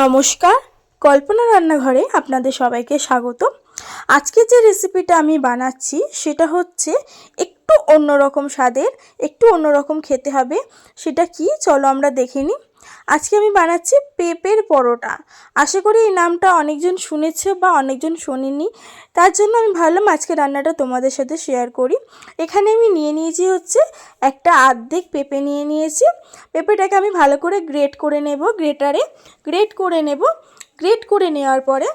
নমস্কার, কল্পনা রান্নাঘরে আপনাদের সবাইকে স্বাগত। আজকে যে রেসিপিটা আমি বানাচ্ছি সেটা হচ্ছে একটু অন্যরকম স্বাদের, একটু অন্যরকম খেতে হবে। সেটা কি, চলো আমরা দেখে নিই। আজকে আমি বানাচ্ছি পেঁপের পরোটা। আশা করি এই নামটা অনেকজন শুনেছে বা অনেকজন শোনেনি, তার জন্য আমি ভাবলাম আজকে রান্নাটা তোমাদের সাথে শেয়ার করি। এখানে আমি নিয়ে নিয়েছি হচ্ছে একটা অর্ধেক পেঁপে নিয়ে নিয়েছি। পেঁপেটাকে আমি ভালো করে গ্রেট করে নেব, গ্রেটারে গ্রেট করে নেব। গ্রেট করে নেওয়ার পরে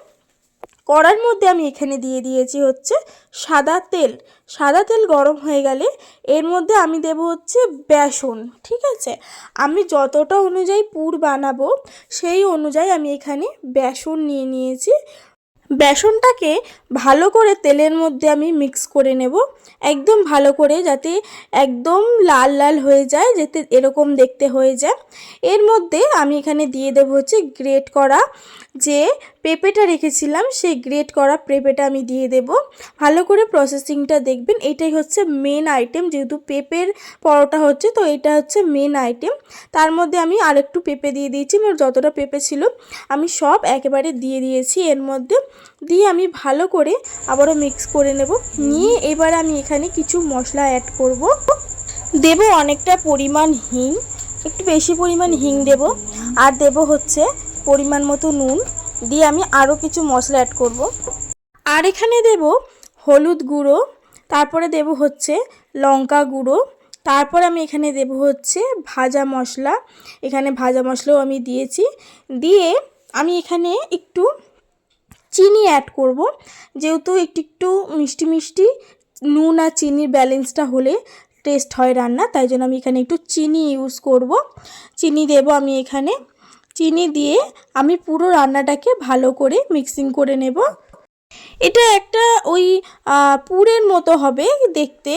কড়ার মধ্যে আমি এখানে দিয়ে দিয়েছি হচ্ছে সাদা তেল। সাদা তেল গরম হয়ে গেলে এর মধ্যে আমি দেব হচ্ছে বেসন। ঠিক আছে, আমি যতটা অনুযায়ী পুর বানাবো সেই অনুযায়ী আমি এখানে বেসন নিয়ে নিয়েছি। বেসনটাকে ভালো করে তেলের মধ্যে আমি মিক্স করে নেব, একদম ভালো করে, যাতে একদম লাল লাল হয়ে যায়, যাতে এরকম দেখতে হয়ে যায়। এর মধ্যে আমি এখানে দিয়ে দেবো হচ্ছে গ্রেট করা যে পেঁপেটা রেখেছিলাম, সেই গ্রেট করা পেঁপেটা আমি দিয়ে দেব। ভালো করে প্রসেসিংটা দেখবেন, এটাই হচ্ছে মেন আইটেম, যেহেতু পেঁপের পরোটা হচ্ছে তো এটা হচ্ছে মেন আইটেম। তার মধ্যে আমি আরেকটু পেঁপে দিয়ে দিয়েছি, আমার যতটা পেঁপে ছিল আমি সব একেবারে দিয়ে দিয়েছি এর মধ্যে। দিয়ে আমি ভালো করে আবারও মিক্স করে নেব। নিয়ে এবার আমি এখানে কিছু মশলা অ্যাড করব। দেব অনেকটা পরিমাণ হিং, একটু বেশি পরিমাণ হিং দেব, আর দেব হচ্ছে পরিমাণ মতো নুন। দিয়ে আমি আরও কিছু মশলা অ্যাড করব। আর এখানে দেব হলুদ গুঁড়ো, তারপরে দেব হচ্ছে লঙ্কা গুঁড়ো, তারপর আমি এখানে দেব হচ্ছে ভাজা মশলা। এখানে ভাজা মশলাও আমি দিয়েছি। দিয়ে আমি এখানে একটু চিনি অ্যাড করব, যেহেতু একটু একটু মিষ্টি মিষ্টি নুন আর চিনির ব্যালেন্সটা হলে টেস্ট হয় রান্না, তাই জন্য আমি এখানে একটু চিনি ইউজ করব। চিনি দেব আমি এখানে। চিনি দিয়ে আমি পুরো রান্নাটাকে ভালো করে মিক্সিং করে নেব। এটা একটা ওই পুরের মতো হবে দেখতে,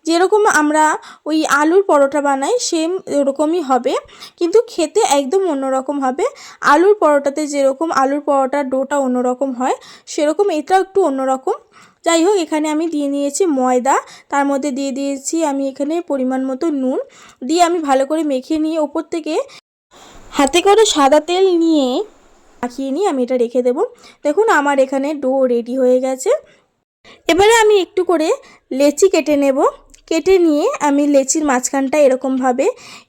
যেরকম আমরা ওই আলুর পরোটা বানাই সেম ওরকমই হবে, কিন্তু খেতে একদম অন্যরকম হবে। আলুর পরোটাতে যেরকম আলুর পরোটার ডোটা অন্যরকম হয়, সেরকম এটাও একটু অন্যরকম। যাই হোক, এখানে আমি দিয়ে নিয়েছি ময়দা, তার মধ্যে দিয়ে দিয়েছি আমি এখানে পরিমাণ মতো নুন। দিয়ে আমি ভালো করে মেখে নিয়ে ওপর থেকে হাতে করে সাদা তেল নিয়ে মাখিয়ে নিয়ে আমি এটা রেখে দেব। দেখুন আমার এখানে ডো রেডি হয়ে গেছে। এবারে আমি একটু করে লেচি কেটে নেব। কেটে নিয়ে আমি লেচির মাঝখানটা এরকমভাবে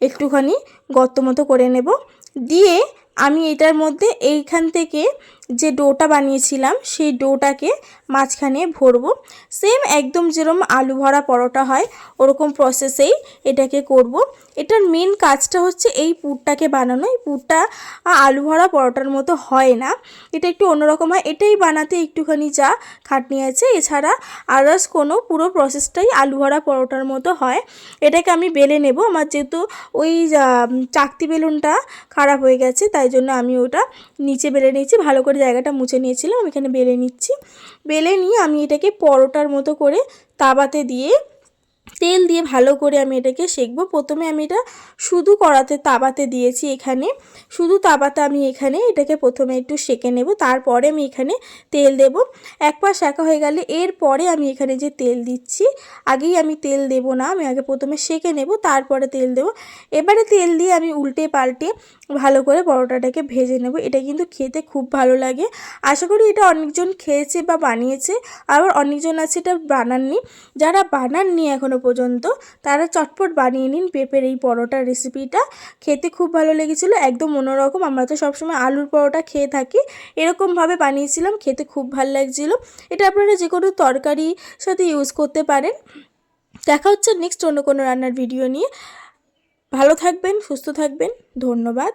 একটুখানি গর্ত মতো করে নেব। দিয়ে আমি এটার মধ্যে এইখান থেকে যে ডোটা বানিয়েছিলাম সেই ডোটাকে মাঝখানে ভরবো। সেম একদম যেরকম আলু ভরা পরোটা হয় ওরকম প্রসেসেই এটাকে করব। এটার মেন কাজটা হচ্ছে এই পুরটাকে বানানো। এই পুরটা আলু ভরা পরোটার মতো হয় না, এটা একটু অন্যরকম হয়। এটাই বানাতে একটুখানি যা খাটনি আছে, এছাড়া আদার্স কোনো পুরো প্রসেসটাই আলু ভরা পরোটার মতো হয়। এটাকে আমি বেলে নেব। আমার যেহেতু ওই চাকতি বেলুনটা খারাপ হয়ে গেছে, তাই জন্য আমি ওটা নিচে বেলে নিয়েছি, ভালো করে জায়গাটা মুছে নিয়েছিলাম। আমি এখানে বেলে নিচ্ছি। বেলে নিয়ে আমি এটাকে পরোটার মতো করে তাওয়াতে দিয়ে তেল দিয়ে ভালো করে আমি এটাকে সেঁকবো। প্রথমে আমি এটা শুধু কড়াতে তাওয়াতে দিয়েছি, এখানে শুধু তাওয়াতে আমি এখানে এটাকে প্রথমে একটু সেঁকে নেব, তারপরে আমি এখানে তেল দেব। এক পাশ সেঁকা হয়ে গেলে এরপরে আমি এখানে যে তেল দিচ্ছি, আগেই আমি তেল দেব না, আমি আগে প্রথমে সেঁকে নেব তারপরে তেল দেব। এবারে তেল দিয়ে আমি উল্টে পাল্টে ভালো করে পরোটাটাকে ভেজে নেব। এটা কিন্তু খেতে খুব ভালো লাগে। আশা করি এটা অনেকজন খেয়েছে বা বানিয়েছে, আবার অনেকজন আছে এটা বানাননি। যারা বানাননি এখনও পর্যন্ত তারা চটপট বানিয়ে নিন পেঁপের এই পরোটার রেসিপিটা। খেতে খুব ভালো লেগেছিলো, একদম অন্যরকম। আমরা তো সবসময় আলুর পরোটা খেয়ে থাকি, এরকমভাবে বানিয়েছিলাম, খেতে খুব ভালো লাগছিলো। এটা আপনারা যে কোনো তরকারির সাথে ইউজ করতে পারেন। দেখা হচ্ছে নেক্সট অন্য কোনো রান্নার ভিডিও নিয়ে। ভালো থাকবেন, সুস্থ থাকবেন, ধন্যবাদ।